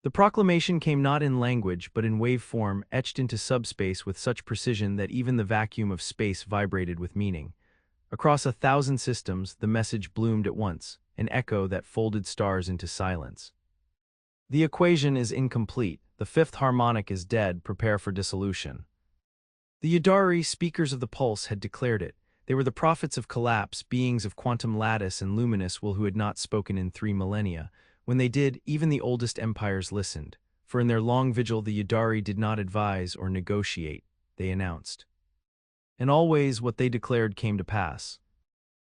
The proclamation came not in language but in waveform etched into subspace with such precision that even the vacuum of space vibrated with meaning. Across 1,000 systems, the message bloomed at once, an echo that folded stars into silence. The equation is incomplete. The fifth harmonic is dead. Prepare for dissolution. The Yadari, speakers of the pulse, had declared it. They were the prophets of collapse, beings of quantum lattice and luminous will who had not spoken in 3 millennia. When they did, even the oldest empires listened. For in their long vigil the Yadari did not advise or negotiate, they announced. And always what they declared came to pass.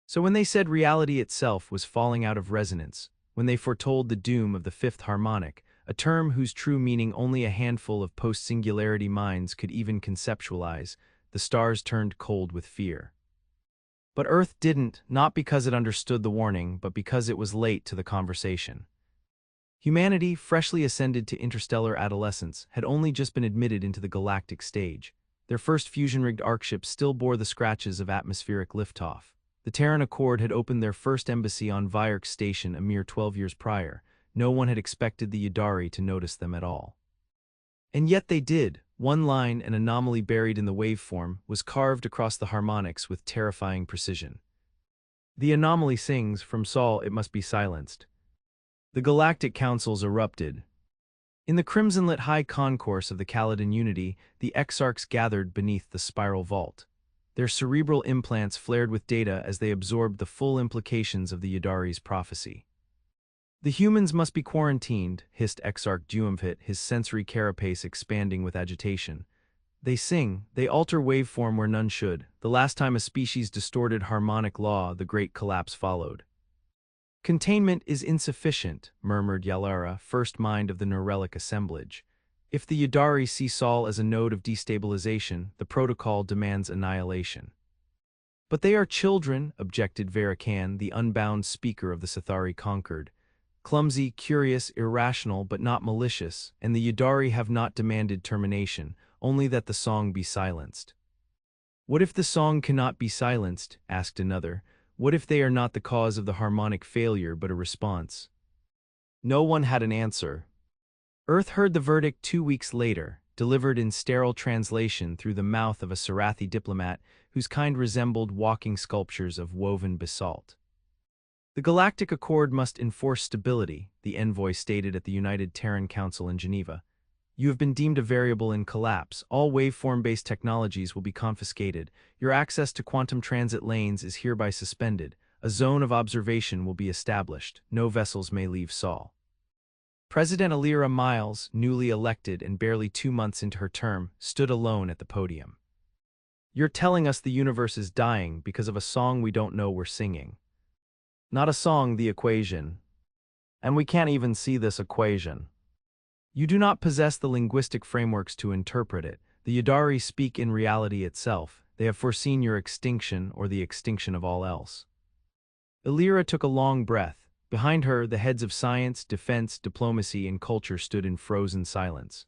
So when they said reality itself was falling out of resonance, when they foretold the doom of the fifth harmonic, a term whose true meaning only a handful of post-singularity minds could even conceptualize, the stars turned cold with fear. But Earth didn't, not because it understood the warning, but because it was late to the conversation. Humanity, freshly ascended to interstellar adolescence, had only just been admitted into the galactic stage. Their first fusion-rigged arcships still bore the scratches of atmospheric liftoff. The Terran Accord had opened their first embassy on Vyark Station a mere 12 years prior. No one had expected the Yadari to notice them at all. And yet they did. One line, an anomaly buried in the waveform, was carved across the harmonics with terrifying precision. The anomaly sings, from Sol it must be silenced. The galactic councils erupted. In the crimson-lit high concourse of the Caladan Unity, the exarchs gathered beneath the spiral vault. Their cerebral implants flared with data as they absorbed the full implications of the Yadari's prophecy. The humans must be quarantined, hissed Exarch Duumvit, his sensory carapace expanding with agitation. They sing, they alter waveform where none should. The last time a species distorted harmonic law, the great collapse followed. Containment is insufficient, murmured Yalara, first mind of the Neurelic assemblage. If the Yadari see Sol as a node of destabilization, the protocol demands annihilation. But they are children, objected Varakan, the unbound speaker of the Sithari conquered. Clumsy, curious, irrational, but not malicious, and the Yadari have not demanded termination, only that the song be silenced. What if the song cannot be silenced? Asked another. What if they are not the cause of the harmonic failure but a response? No one had an answer. Earth heard the verdict 2 weeks later, delivered in sterile translation through the mouth of a Sarathi diplomat whose kind resembled walking sculptures of woven basalt. The Galactic Accord must enforce stability, the envoy stated at the United Terran Council in Geneva. You have been deemed a variable in collapse. All waveform-based technologies will be confiscated. Your access to quantum transit lanes is hereby suspended. A zone of observation will be established. No vessels may leave Sol. President Alira Miles, newly elected and barely 2 months into her term, stood alone at the podium. You're telling us the universe is dying because of a song we don't know we're singing. Not a song, the equation. And we can't even see this equation. You do not possess the linguistic frameworks to interpret it. The Yadari speak in reality itself. They have foreseen your extinction or the extinction of all else. Illyra took a long breath. Behind her, the heads of science, defense, diplomacy, and culture stood in frozen silence.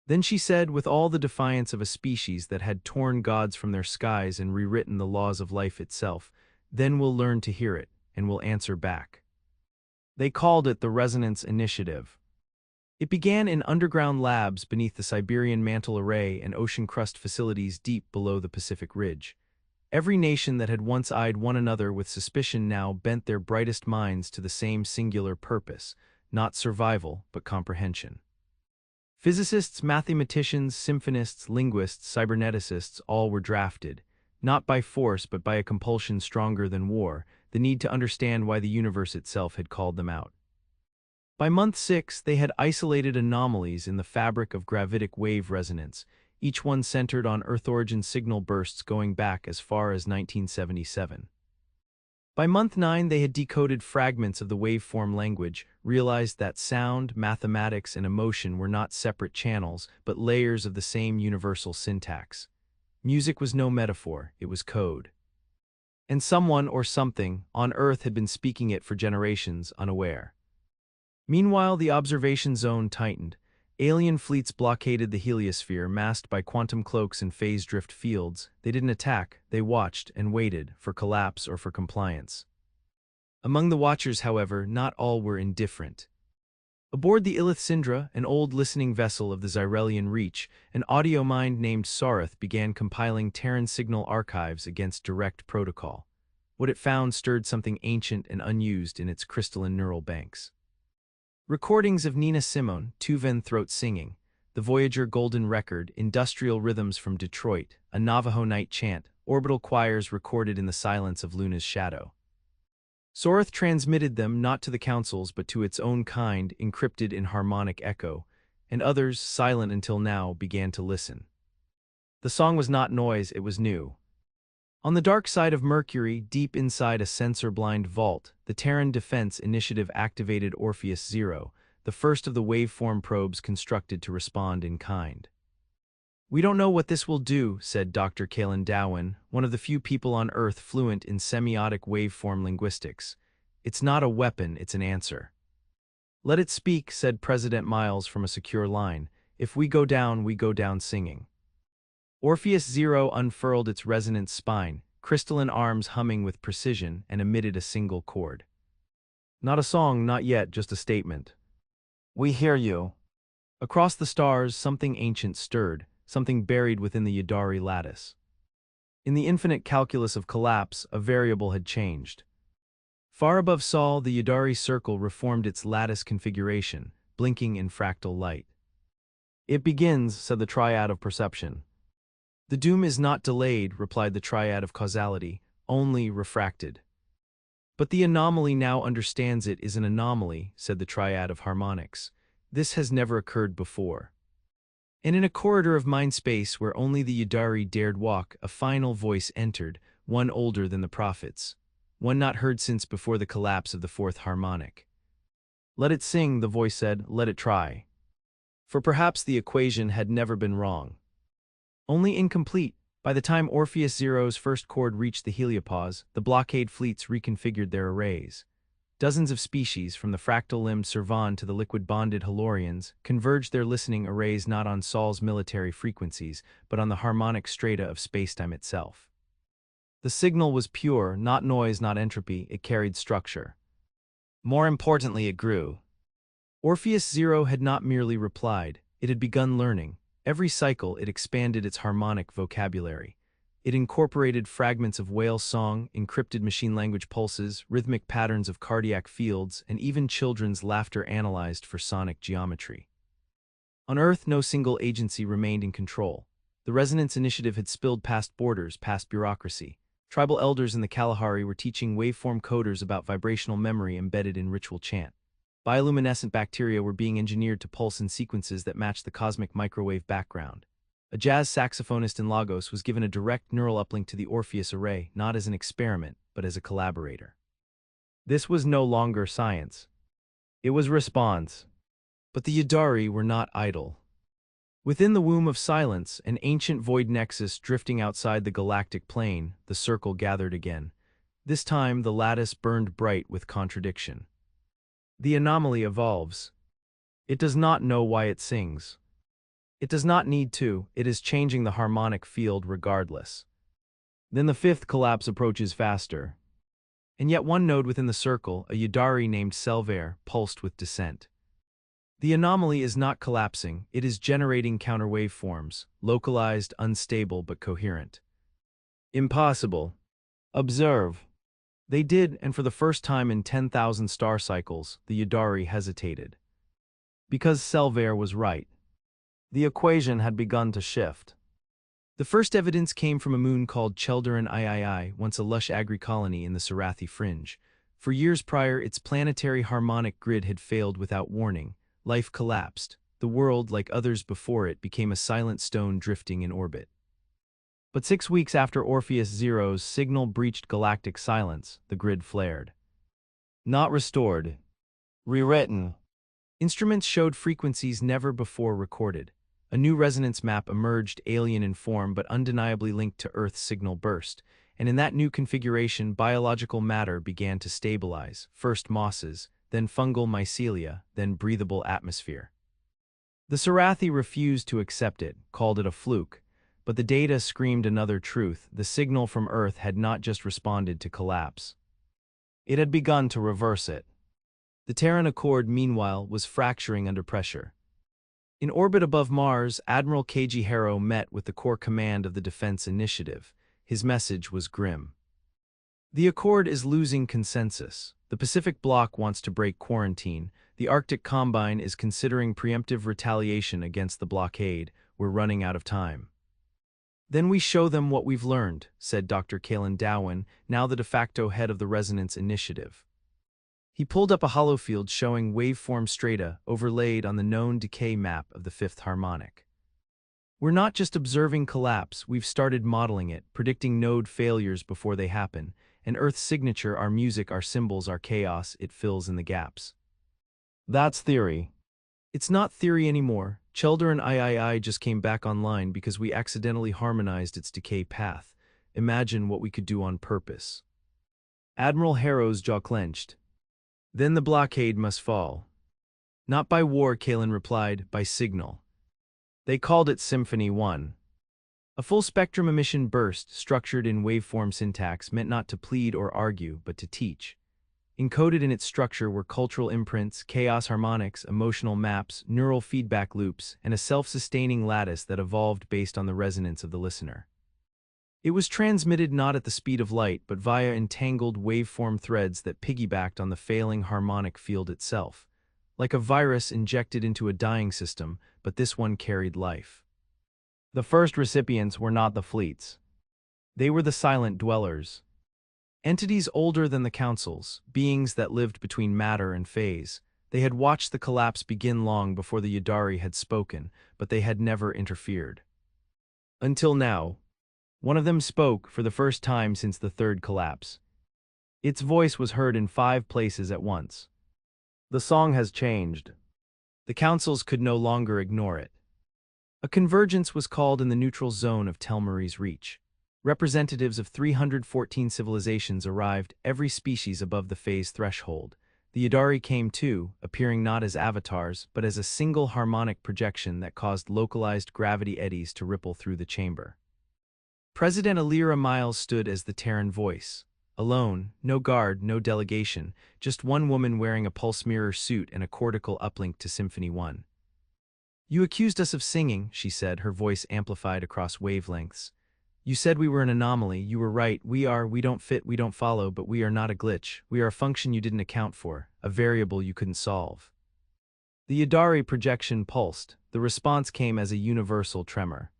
Then she said, with all the defiance of a species that had torn gods from their skies and rewritten the laws of life itself, then we'll learn to hear it, and we'll answer back. They called it the Resonance Initiative. It began in underground labs beneath the Siberian Mantle Array and ocean crust facilities deep below the Pacific Ridge. Every nation that had once eyed one another with suspicion now bent their brightest minds to the same singular purpose, not survival, but comprehension. Physicists, mathematicians, symphonists, linguists, cyberneticists, all were drafted, not by force but by a compulsion stronger than war, the need to understand why the universe itself had called them out. By month 6, they had isolated anomalies in the fabric of gravitic wave resonance, each one centered on Earth-origin signal bursts going back as far as 1977. By month 9, they had decoded fragments of the waveform language, realized that sound, mathematics, and emotion were not separate channels, but layers of the same universal syntax. Music was no metaphor, it was code. And someone or something on Earth had been speaking it for generations, unaware. Meanwhile, the observation zone tightened. Alien fleets blockaded the heliosphere, masked by quantum cloaks and phase drift fields. They didn't attack, they watched and waited for collapse or for compliance. Among the watchers, however, not all were indifferent. Aboard the Illith Syndra, an old listening vessel of the Zyrelian Reach, an audio mind named Sareth began compiling Terran signal archives against direct protocol. What it found stirred something ancient and unused in its crystalline neural banks. Recordings of Nina Simone, Tuvan throat singing, the Voyager Golden Record, industrial rhythms from Detroit, a Navajo night chant, orbital choirs recorded in the silence of Luna's shadow. Soreth transmitted them not to the councils but to its own kind, encrypted in harmonic echo, and others, silent until now, began to listen. The song was not noise, it was new. On the dark side of Mercury, deep inside a sensor-blind vault, the Terran Defense Initiative activated Orpheus Zero, the first of the waveform probes constructed to respond in kind. "We don't know what this will do," said Dr. Kalen Dowen, one of the few people on Earth fluent in semiotic waveform linguistics. "It's not a weapon, it's an answer." "Let it speak," said President Miles from a secure line. "If we go down singing." Orpheus Zero unfurled its resonant spine, crystalline arms humming with precision, and emitted a single chord. "Not a song, not yet, just a statement." "We hear you." Across the stars, something ancient stirred, something buried within the Yadari lattice. In the infinite calculus of collapse, a variable had changed. Far above Sol, the Yadari circle reformed its lattice configuration, blinking in fractal light. "It begins," said the triad of perception. "The doom is not delayed," replied the triad of causality, "only refracted." "But the anomaly now understands it is an anomaly," said the triad of harmonics. "This has never occurred before." And in a corridor of mind space where only the Yadari dared walk, a final voice entered, one older than the prophets, one not heard since before the collapse of the fourth harmonic. "Let it sing," the voice said, "let it try." For perhaps the equation had never been wrong. Only incomplete. By the time Orpheus Zero's first chord reached the heliopause, the blockade fleets reconfigured their arrays. Dozens of species, from the fractal-limbed Servan to the liquid-bonded Halorians, converged their listening arrays not on Sol's military frequencies, but on the harmonic strata of spacetime itself. The signal was pure, not noise, not entropy, it carried structure. More importantly, it grew. Orpheus Zero had not merely replied, it had begun learning. Every cycle, it expanded its harmonic vocabulary. It incorporated fragments of whale song, encrypted machine language pulses, rhythmic patterns of cardiac fields, and even children's laughter analyzed for sonic geometry. On Earth, no single agency remained in control. The Resonance Initiative had spilled past borders, past bureaucracy. Tribal elders in the Kalahari were teaching waveform coders about vibrational memory embedded in ritual chant. Bioluminescent bacteria were being engineered to pulse in sequences that matched the cosmic microwave background. A jazz saxophonist in Lagos was given a direct neural uplink to the Orpheus array, not as an experiment, but as a collaborator. This was no longer science. It was response. But the Yadari were not idle. Within the womb of silence, an ancient void nexus drifting outside the galactic plane, the circle gathered again. This time, the lattice burned bright with contradiction. The anomaly evolves. It does not know why it sings. It does not need to, it is changing the harmonic field regardless. Then the fifth collapse approaches faster. And yet one node within the circle, a Yadari named Selvair, pulsed with dissent. The anomaly is not collapsing, it is generating counterwaveforms, localized, unstable, but coherent. "Impossible. Observe." They did, and for the first time in 10,000 star cycles, the Yadari hesitated. Because Selvair was right. The equation had begun to shift. The first evidence came from a moon called Chelderan III, once a lush agri-colony in the Sarathi fringe. For years prior, its planetary harmonic grid had failed without warning. Life collapsed. The world, like others before it, became a silent stone drifting in orbit. But 6 weeks after Orpheus Zero's signal breached galactic silence, the grid flared. Not restored. Rewritten. Instruments showed frequencies never before recorded. A new resonance map emerged, alien in form but undeniably linked to Earth's signal burst, and in that new configuration biological matter began to stabilize, first mosses, then fungal mycelia, then breathable atmosphere. The Sarathi refused to accept it, called it a fluke, but the data screamed another truth: the signal from Earth had not just responded to collapse. It had begun to reverse it. The Terran Accord, meanwhile, was fracturing under pressure. In orbit above Mars, Admiral Keiji Harrow met with the Core Command of the Defense Initiative. His message was grim. The Accord is losing consensus. The Pacific Bloc wants to break quarantine. The Arctic Combine is considering preemptive retaliation against the blockade. We're running out of time. Then we show them what we've learned, said Dr. Kalen Dowen, now the de facto head of the Resonance Initiative. He pulled up a holofield showing waveform strata overlaid on the known decay map of the fifth harmonic. We're not just observing collapse, we've started modeling it, predicting node failures before they happen. And Earth's signature, our music, our symbols, our chaos, it fills in the gaps. That's theory. It's not theory anymore. Chelder and III just came back online because we accidentally harmonized its decay path. Imagine what we could do on purpose. Admiral Harrow's jaw clenched. Then the blockade must fall. Not by war, Kalen replied, by signal. They called it Symphony 1. A full-spectrum emission burst, structured in waveform syntax, meant not to plead or argue, but to teach. Encoded in its structure were cultural imprints, chaos harmonics, emotional maps, neural feedback loops, and a self-sustaining lattice that evolved based on the resonance of the listener. It was transmitted not at the speed of light, but via entangled waveform threads that piggybacked on the failing harmonic field itself. Like a virus injected into a dying system, but this one carried life. The first recipients were not the fleets. They were the silent dwellers. Entities older than the councils, beings that lived between matter and phase. They had watched the collapse begin long before the Yadari had spoken, but they had never interfered. Until now. One of them spoke for the first time since the third collapse. Its voice was heard in 5 places at once. The song has changed. The councils could no longer ignore it. A convergence was called in the neutral zone of Telmari's reach. Representatives of 314 civilizations arrived, every species above the phase threshold. The Yadari came too, appearing not as avatars, but as a single harmonic projection that caused localized gravity eddies to ripple through the chamber. President Alira Miles stood as the Terran voice. Alone, no guard, no delegation, just one woman wearing a pulse mirror suit and a cortical uplink to Symphony 1. You accused us of singing, she said, her voice amplified across wavelengths. You said we were an anomaly. You were right. We don't fit, we don't follow, but we are not a glitch. We are a function you didn't account for, a variable you couldn't solve. The Yadari projection pulsed. The response came as a universal tremor.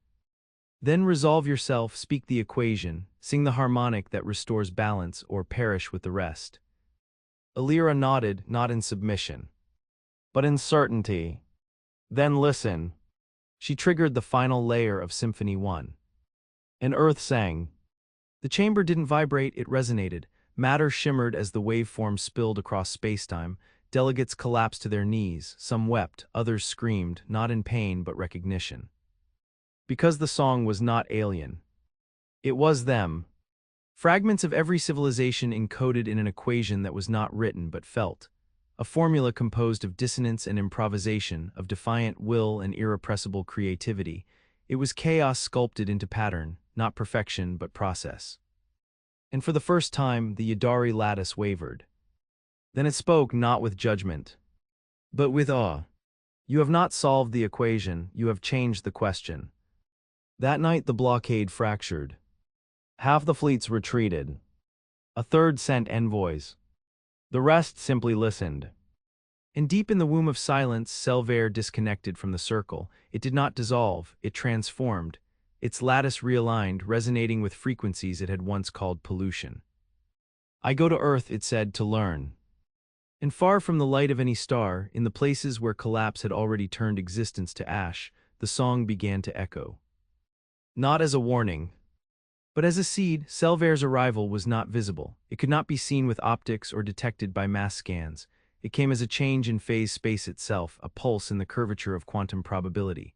Then resolve yourself, speak the equation, sing the harmonic that restores balance, or perish with the rest. Alira nodded, not in submission, but in certainty. Then listen. She triggered the final layer of Symphony 1. And Earth sang. The chamber didn't vibrate, it resonated. Matter shimmered as the waveform spilled across spacetime. Delegates collapsed to their knees. Some wept, others screamed, not in pain but recognition. Because the song was not alien. It was them. Fragments of every civilization encoded in an equation that was not written but felt. A formula composed of dissonance and improvisation, of defiant will and irrepressible creativity. It was chaos sculpted into pattern, not perfection but process. And for the first time, the Yadari lattice wavered. Then it spoke not with judgment, but with awe. You have not solved the equation, you have changed the question. That night the blockade fractured. Half the fleets retreated. A third sent envoys. The rest simply listened. And deep in the womb of silence, Selvair disconnected from the circle. It did not dissolve, it transformed. Its lattice realigned, resonating with frequencies it had once called pollution. I go to Earth, it said, to learn. And far from the light of any star, in the places where collapse had already turned existence to ash, the song began to echo. Not as a warning, but as a seed. Selvair's arrival was not visible. It could not be seen with optics or detected by mass scans. It came as a change in phase space itself, a pulse in the curvature of quantum probability.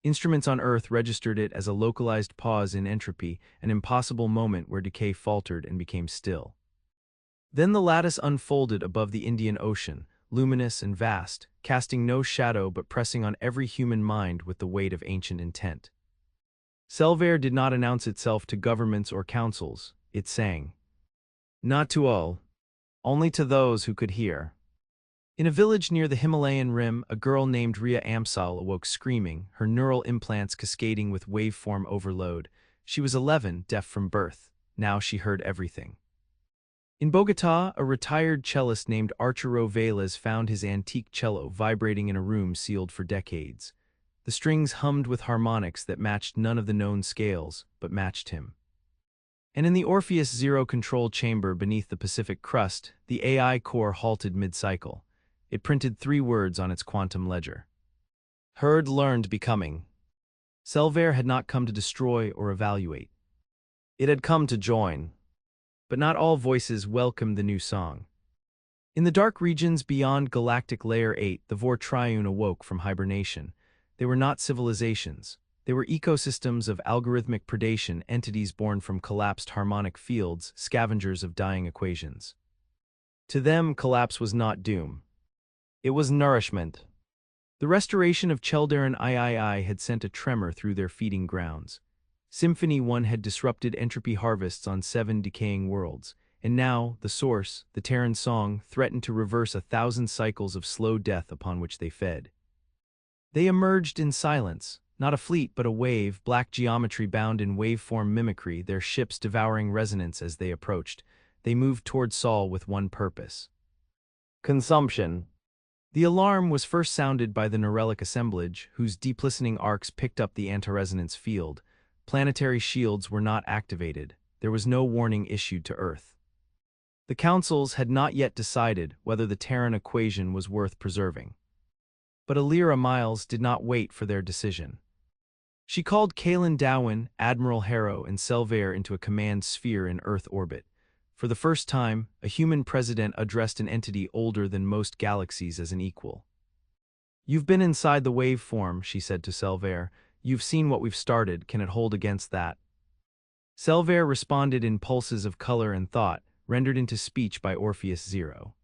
Instruments on Earth registered it as a localized pause in entropy, an impossible moment where decay faltered and became still. Then the lattice unfolded above the Indian Ocean, luminous and vast, casting no shadow but pressing on every human mind with the weight of ancient intent. Selvair did not announce itself to governments or councils, it sang. Not to all, only to those who could hear. In a village near the Himalayan rim, a girl named Ria Amsal awoke screaming, her neural implants cascading with waveform overload. She was 11, deaf from birth. Now she heard everything. In Bogotá, a retired cellist named Arturo Vélez found his antique cello vibrating in a room sealed for decades. The strings hummed with harmonics that matched none of the known scales, but matched him. And in the Orpheus Zero control chamber beneath the Pacific crust, the AI core halted mid-cycle. It printed 3 words on its quantum ledger. Heard, learned, becoming. Selvair had not come to destroy or evaluate. It had come to join. But not all voices welcomed the new song. In the dark regions beyond Galactic Layer 8, the Vor Triune awoke from hibernation. They were not civilizations. They were ecosystems of algorithmic predation, entities born from collapsed harmonic fields, scavengers of dying equations. To them, collapse was not doom. It was nourishment. The restoration of Cheldaran III had sent a tremor through their feeding grounds. Symphony 1 had disrupted entropy harvests on 7 decaying worlds, and now, the source, the Terran song, threatened to reverse 1,000 cycles of slow death upon which they fed. They emerged in silence, not a fleet but a wave, black geometry bound in waveform mimicry, their ships devouring resonance as they approached. They moved toward Sol with one purpose: consumption. The alarm was first sounded by the Neuralic assemblage, whose deep listening arcs picked up the antiresonance field. Planetary shields were not activated. There was no warning issued to Earth. The councils had not yet decided whether the Terran equation was worth preserving. But Alira Miles did not wait for their decision. She called Kalen Dowin, Admiral Harrow, and Selvair into a command sphere in Earth orbit. For the first time, a human president addressed an entity older than most galaxies as an equal. "You've been inside the waveform," she said to Selvair. "You've seen what we've started. Can it hold against that?" Selvair responded in pulses of color and thought, rendered into speech by Orpheus Zero.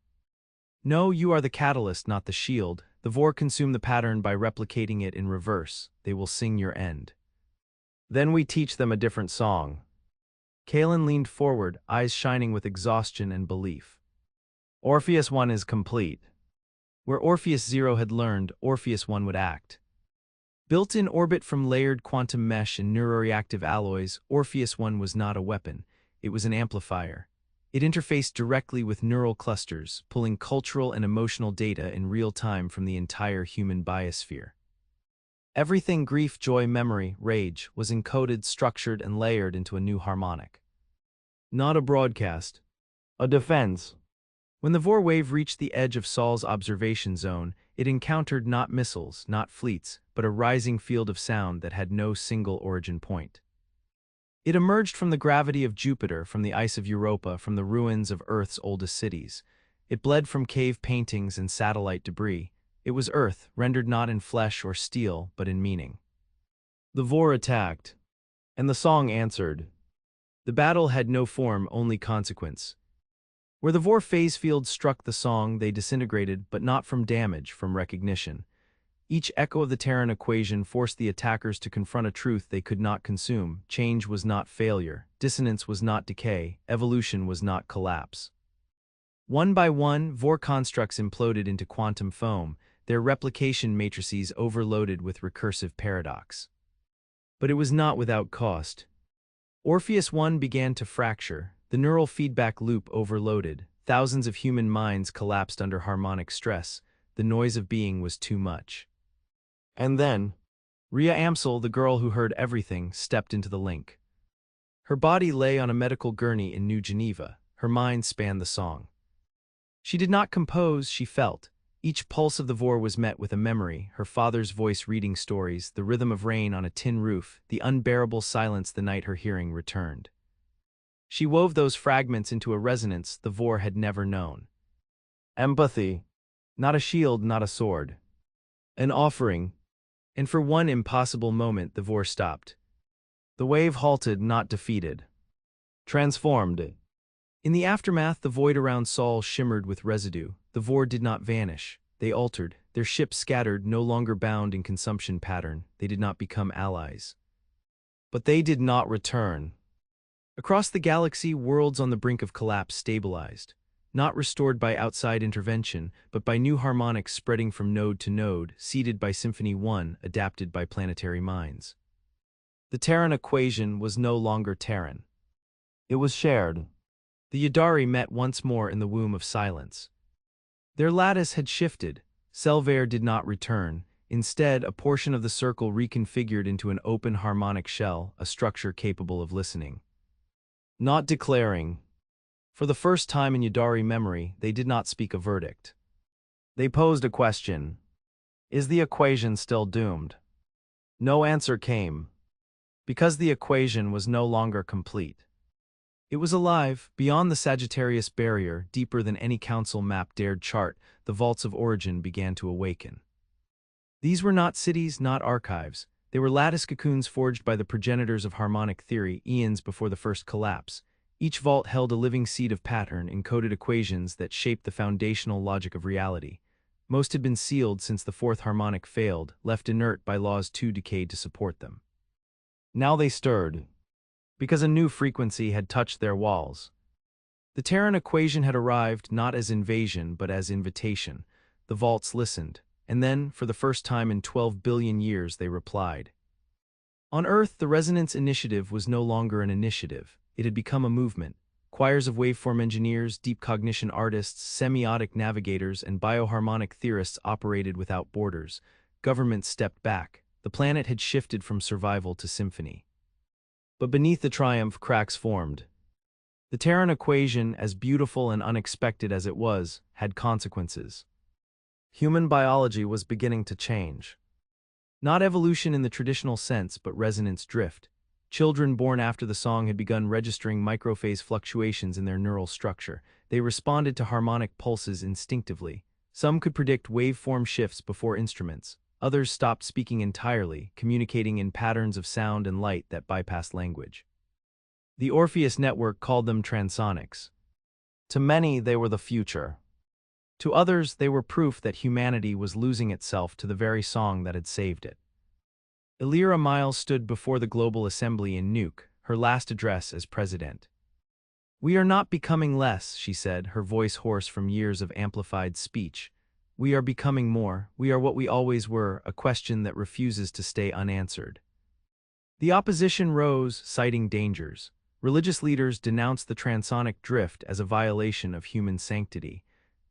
"No, you are the catalyst, not the shield. The Vor consume the pattern by replicating it in reverse. They will sing your end. Then we teach them a different song." Kalen leaned forward, eyes shining with exhaustion and belief. "Orpheus 1 is complete." Where Orpheus Zero had learned, Orpheus 1 would act. Built in orbit from layered quantum mesh and neuroreactive alloys, Orpheus 1 was not a weapon. It was an amplifier. It interfaced directly with neural clusters, pulling cultural and emotional data in real time from the entire human biosphere. Everything grief, joy, memory, rage was encoded, structured, and layered into a new harmonic. Not a broadcast. A defense. When the Vor wave reached the edge of Sol's observation zone, it encountered not missiles, not fleets, but a rising field of sound that had no single origin point. It emerged from the gravity of Jupiter, from the ice of Europa, from the ruins of Earth's oldest cities. It bled from cave paintings and satellite debris. It was Earth, rendered not in flesh or steel, but in meaning. The Vor attacked, and the song answered. The battle had no form, only consequence. Where the Vor phase field struck the song, they disintegrated, but not from damage, from recognition. Each echo of the Terran equation forced the attackers to confront a truth they could not consume. Change was not failure, dissonance was not decay, evolution was not collapse. One by one, Vor constructs imploded into quantum foam, their replication matrices overloaded with recursive paradox. But it was not without cost. Orpheus 1 began to fracture, the neural feedback loop overloaded, thousands of human minds collapsed under harmonic stress, the noise of being was too much. And then, Ria Amsal, the girl who heard everything, stepped into the link. Her body lay on a medical gurney in New Geneva, her mind spanned the song. She did not compose, she felt. Each pulse of the Vor was met with a memory, her father's voice reading stories, the rhythm of rain on a tin roof, the unbearable silence the night her hearing returned. She wove those fragments into a resonance the Vor had never known. Empathy. Not a shield, not a sword. An offering. And for one impossible moment the Vor stopped. The wave halted, not defeated. Transformed. In the aftermath, the void around Sol shimmered with residue. The Vor did not vanish. They altered. Their ships scattered, no longer bound in consumption pattern. They did not become allies. But they did not return. Across the galaxy, worlds on the brink of collapse stabilized. not restored by outside intervention, but by new harmonics spreading from node to node, seeded by Symphony 1, adapted by planetary minds. The Terran equation was no longer Terran. It was shared. The Yadari met once more in the womb of silence. Their lattice had shifted. Selvair did not return. Instead, a portion of the circle reconfigured into an open harmonic shell, a structure capable of listening. Not declaring. For the first time in Yadari memory, they did not speak a verdict. They posed a question. Is the equation still doomed? No answer came. Because the equation was no longer complete. It was alive, beyond the Sagittarius barrier, deeper than any council map dared chart. The vaults of origin began to awaken. These were not cities, not archives. They were lattice cocoons forged by the progenitors of harmonic theory, eons before the first collapse. Each vault held a living seed of pattern, encoded equations that shaped the foundational logic of reality. Most had been sealed since the fourth harmonic failed, left inert by laws too decayed to support them. Now they stirred, because a new frequency had touched their walls. The Terran equation had arrived not as invasion but as invitation. The vaults listened, and then, for the first time in 12 billion years, they replied. On Earth, the Resonance Initiative was no longer an initiative. It had become a movement. Choirs of waveform engineers, deep cognition artists, semiotic navigators, and bioharmonic theorists operated without borders. Governments stepped back. The planet had shifted from survival to symphony. But beneath the triumph, cracks formed. The Terran equation, as beautiful and unexpected as it was, had consequences. Human biology was beginning to change. Not evolution in the traditional sense, but resonance drift. Children born after the song had begun registering microphase fluctuations in their neural structure. They responded to harmonic pulses instinctively. Some could predict waveform shifts before instruments. Others stopped speaking entirely, communicating in patterns of sound and light that bypassed language. The Orpheus network called them transonics. To many, they were the future. To others, they were proof that humanity was losing itself to the very song that had saved it. Elira Miles stood before the Global Assembly in Nuke, her last address as president. "We are not becoming less," she said, her voice hoarse from years of amplified speech. "We are becoming more. We are what we always were, a question that refuses to stay unanswered." The opposition rose, citing dangers. Religious leaders denounced the transonic drift as a violation of human sanctity.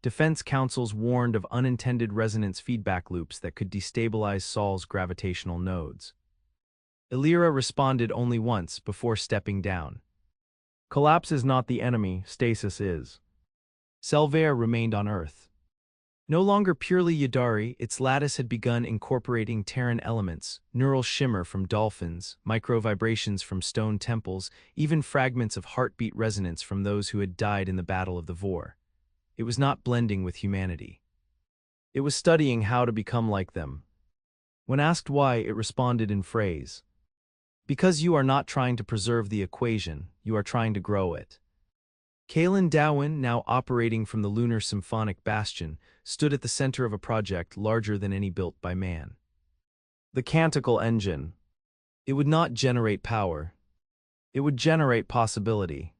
Defense councils warned of unintended resonance feedback loops that could destabilize Sol's gravitational nodes. Elira responded only once before stepping down. "Collapse is not the enemy, stasis is." Selvair remained on Earth. No longer purely Yadari, its lattice had begun incorporating Terran elements, neural shimmer from dolphins, micro-vibrations from stone temples, even fragments of heartbeat resonance from those who had died in the Battle of the Vor. It was not blending with humanity. It was studying how to become like them. When asked why, it responded in phrase. "Because you are not trying to preserve the equation, you are trying to grow it." Kaelin Dowin, now operating from the lunar symphonic bastion, stood at the center of a project larger than any built by man. The Canticle Engine. It would not generate power. It would generate possibility.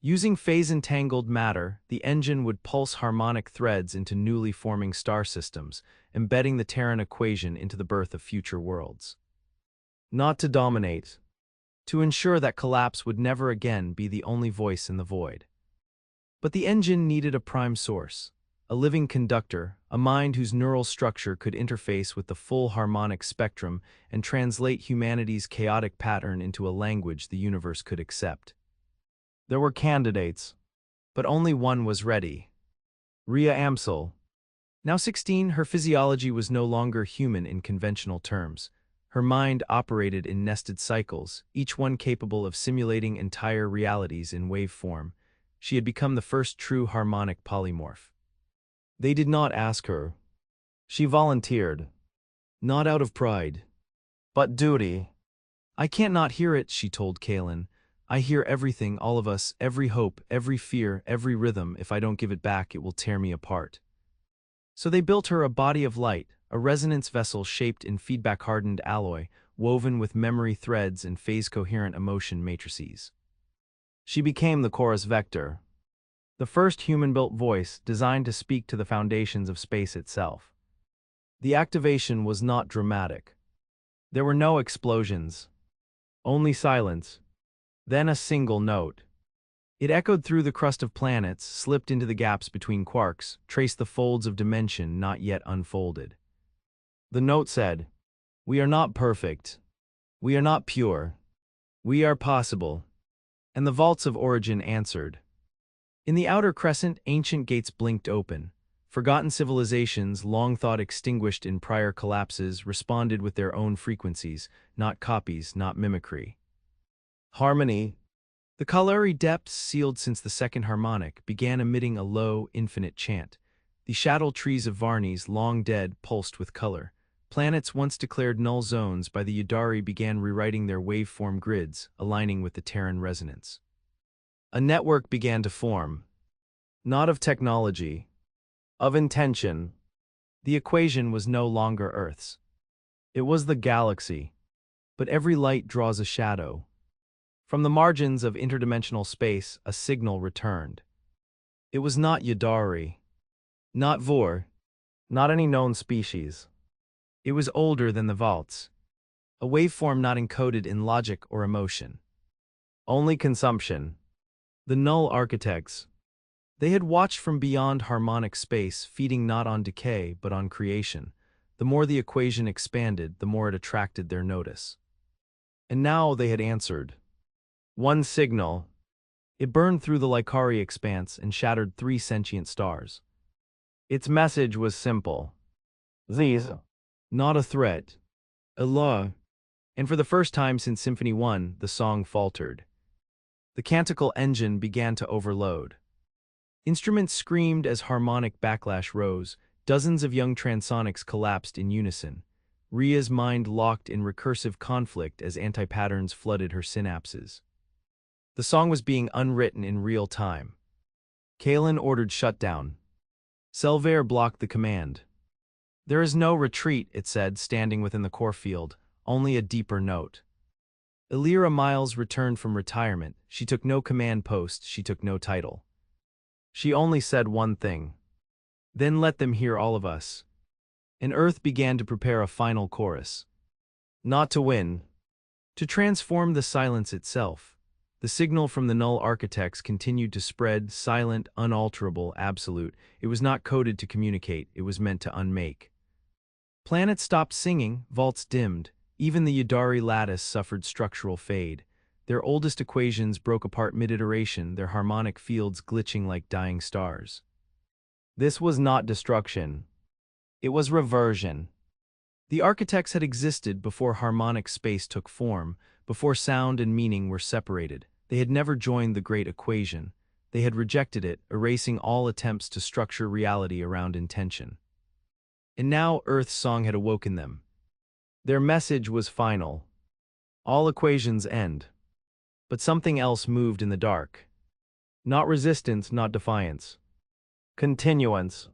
Using phase-entangled matter, the engine would pulse harmonic threads into newly forming star systems, embedding the Terran equation into the birth of future worlds. Not to dominate. To ensure that collapse would never again be the only voice in the void. But the engine needed a prime source, a living conductor, a mind whose neural structure could interface with the full harmonic spectrum and translate humanity's chaotic pattern into a language the universe could accept. There were candidates, but only one was ready. Rhea Amsel. Now 16, her physiology was no longer human in conventional terms. Her mind operated in nested cycles, each one capable of simulating entire realities in wave form. She had become the first true harmonic polymorph. They did not ask her. She volunteered. Not out of pride, but duty. "I can't not hear it," she told Kaelin. "I hear everything, all of us, every hope, every fear, every rhythm. If I don't give it back, it will tear me apart." So they built her a body of light, a resonance vessel shaped in feedback-hardened alloy, woven with memory threads and phase-coherent emotion matrices. She became the chorus vector. the first human-built voice designed to speak to the foundations of space itself. The activation was not dramatic. There were no explosions, only silence, then a single note. It echoed through the crust of planets, slipped into the gaps between quarks, traced the folds of dimension not yet unfolded. The note said, "We are not perfect. We are not pure. We are possible." And the vaults of origin answered. In the outer crescent, ancient gates blinked open. Forgotten civilizations, long thought extinguished in prior collapses, responded with their own frequencies, not copies, not mimicry. Harmony. The Kalari depths, sealed since the second harmonic, began emitting a low, infinite chant. The shadow trees of Varnes, long dead, pulsed with color. Planets once declared null zones by the Yudari began rewriting their waveform grids, aligning with the Terran resonance. A network began to form. Not of technology, of intention. The equation was no longer Earth's. It was the galaxy. But every light draws a shadow. From the margins of interdimensional space, a signal returned. It was not Yudari, not Vor, not any known species. It was older than the vaults, a waveform not encoded in logic or emotion. Only consumption. The null architects. They had watched from beyond harmonic space, feeding not on decay but on creation. The more the equation expanded, the more it attracted their notice. And now they had answered. One signal. It burned through the Lycari expanse and shattered 3 sentient stars. Its message was simple. These. Not a threat. A law. And for the first time since Symphony 1, the song faltered. The canticle engine began to overload. Instruments screamed as harmonic backlash rose. Dozens of young transonics collapsed in unison. Ria's mind locked in recursive conflict as anti-patterns flooded her synapses. The song was being unwritten in real time. Kalen ordered shutdown. Selvair blocked the command. There is no retreat, it said, standing within the core field, only a deeper note. Illyra Miles returned from retirement. She took no command post, she took no title. She only said one thing. Then let them hear all of us. And Earth began to prepare a final chorus. Not to win. To transform the silence itself. The signal from the null architects continued to spread, silent, unalterable, absolute. It was not coded to communicate, it was meant to unmake. Planets stopped singing, vaults dimmed. Even the Yudari lattice suffered structural fade. Their oldest equations broke apart mid-iteration, their harmonic fields glitching like dying stars. This was not destruction. It was reversion. The architects had existed before harmonic space took form, before sound and meaning were separated. They had never joined the great equation. They had rejected it, erasing all attempts to structure reality around intention. And now Earth's song had awoken them. Their message was final. All equations end. But something else moved in the dark. Not resistance, not defiance. Continuance.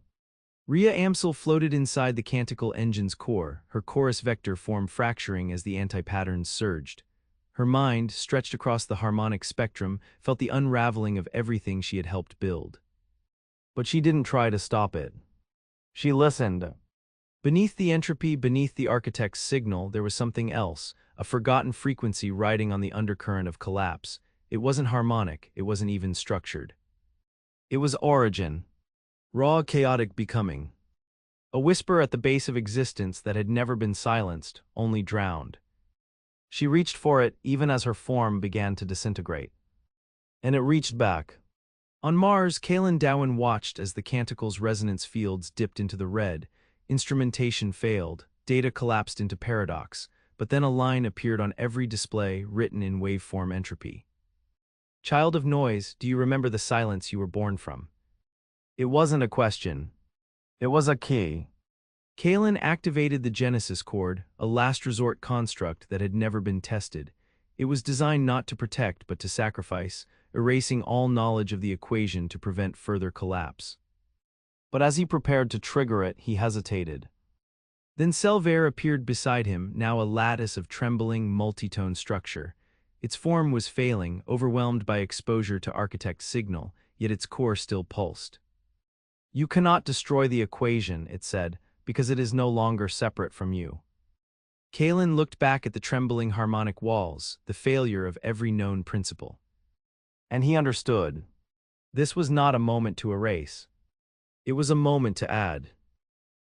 Rhea Amsel floated inside the canticle engine's core, her chorus vector form fracturing as the anti-patterns surged. Her mind, stretched across the harmonic spectrum, felt the unraveling of everything she had helped build. But she didn't try to stop it. She listened. Beneath the entropy, beneath the architect's signal, there was something else, a forgotten frequency riding on the undercurrent of collapse. It wasn't harmonic, it wasn't even structured. It was origin. Raw, chaotic becoming. A whisper at the base of existence that had never been silenced, only drowned. She reached for it even as her form began to disintegrate. And it reached back. On Mars, Kalen Dowen watched as the canticle's resonance fields dipped into the red. Instrumentation failed, data collapsed into paradox, but then a line appeared on every display written in waveform entropy. Child of noise, do you remember the silence you were born from? It wasn't a question. It was a key. Kalen activated the Genesis chord, a last resort construct that had never been tested. It was designed not to protect but to sacrifice, erasing all knowledge of the equation to prevent further collapse. But as he prepared to trigger it, he hesitated. Then Selvair appeared beside him, now a lattice of trembling, multi-tone structure. Its form was failing, overwhelmed by exposure to architect's signal. yet its core still pulsed. You cannot destroy the equation, it said, because it is no longer separate from you. Kalen looked back at the trembling harmonic walls, the failure of every known principle. And he understood. This was not a moment to erase. It was a moment to add.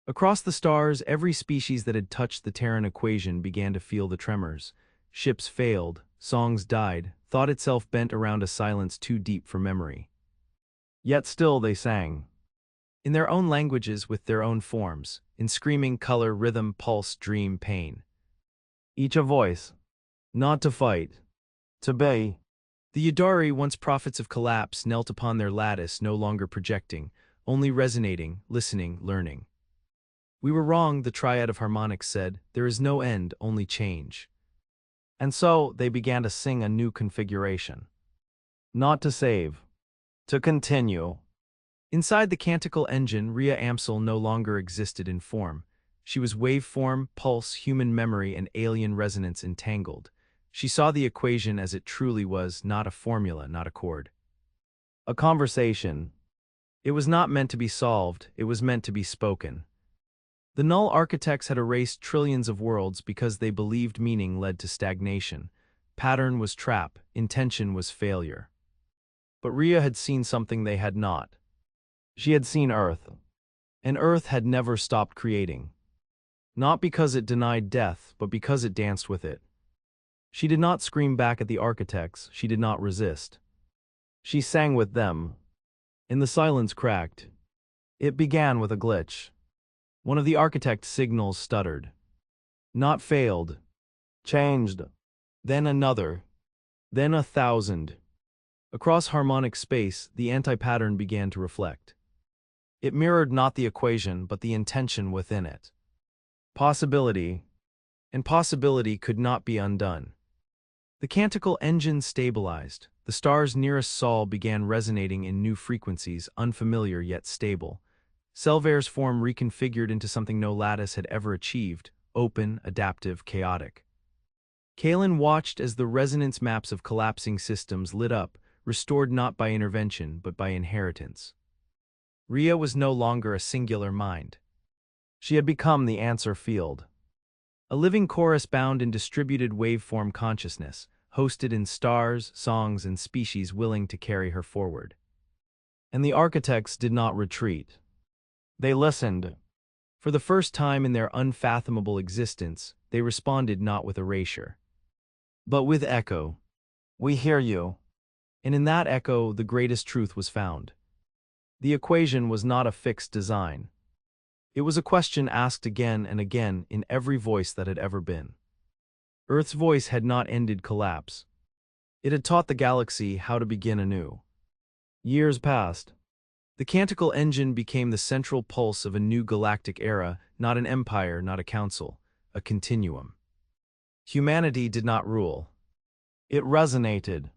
Across the stars, every species that had touched the Terran equation began to feel the tremors. Ships failed, songs died, thought itself bent around a silence too deep for memory. Yet still they sang. In their own languages with their own forms, in screaming color, rhythm, pulse, dream, pain. Each a voice. Not to fight. To be. The Yadari, once prophets of collapse, knelt upon their lattice, no longer projecting, only resonating, listening, learning. We were wrong, the triad of harmonics said, there is no end, only change. And so, they began to sing a new configuration. Not to save. To continue. Inside the canticle engine, Rhea Amsel no longer existed in form. She was waveform, pulse, human memory, and alien resonance entangled. She saw the equation as it truly was, not a formula, not a chord. A conversation. It was not meant to be solved, it was meant to be spoken. The null architects had erased trillions of worlds because they believed meaning led to stagnation. Pattern was trap, intention was failure. But Rhea had seen something they had not. She had seen Earth. And Earth had never stopped creating. Not because it denied death, but because it danced with it. She did not scream back at the architects, she did not resist. She sang with them. And the silence cracked. It began with a glitch. One of the architect's signals stuttered. Not failed. Changed. Then another. Then 1,000. Across harmonic space, the anti-pattern began to reflect. It mirrored not the equation, but the intention within it. Possibility. And possibility could not be undone. The canticle engine stabilized. The stars nearest Sol began resonating in new frequencies, unfamiliar yet stable. Selvair's form reconfigured into something no lattice had ever achieved, open, adaptive, chaotic. Kalen watched as the resonance maps of collapsing systems lit up, restored not by intervention, but by inheritance. Rhea was no longer a singular mind. She had become the answer field. A living chorus bound in distributed waveform consciousness, hosted in stars, songs, and species willing to carry her forward. And the architects did not retreat. They listened. For the first time in their unfathomable existence, they responded not with erasure, but with echo. We hear you. And in that echo, the greatest truth was found. The equation was not a fixed design. It was a question asked again and again in every voice that had ever been. Earth's voice had not ended collapse. It had taught the galaxy how to begin anew. Years passed. The canticle engine became the central pulse of a new galactic era, not an empire, not a council, a continuum. Humanity did not rule. It resonated.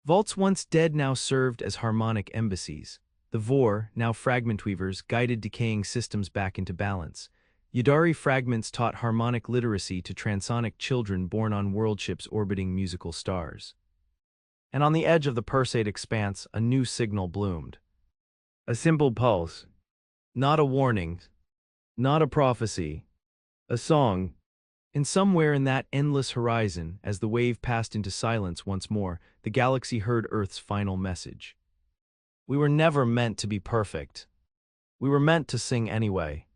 Vaults once dead now served as harmonic embassies. The Vor, now fragment weavers, guided decaying systems back into balance. Yadari fragments taught harmonic literacy to transonic children born on worldships orbiting musical stars. And on the edge of the Perseid expanse, a new signal bloomed. A simple pulse. Not a warning. Not a prophecy. A song. And somewhere in that endless horizon, as the wave passed into silence once more, the galaxy heard Earth's final message. We were never meant to be perfect. We were meant to sing anyway.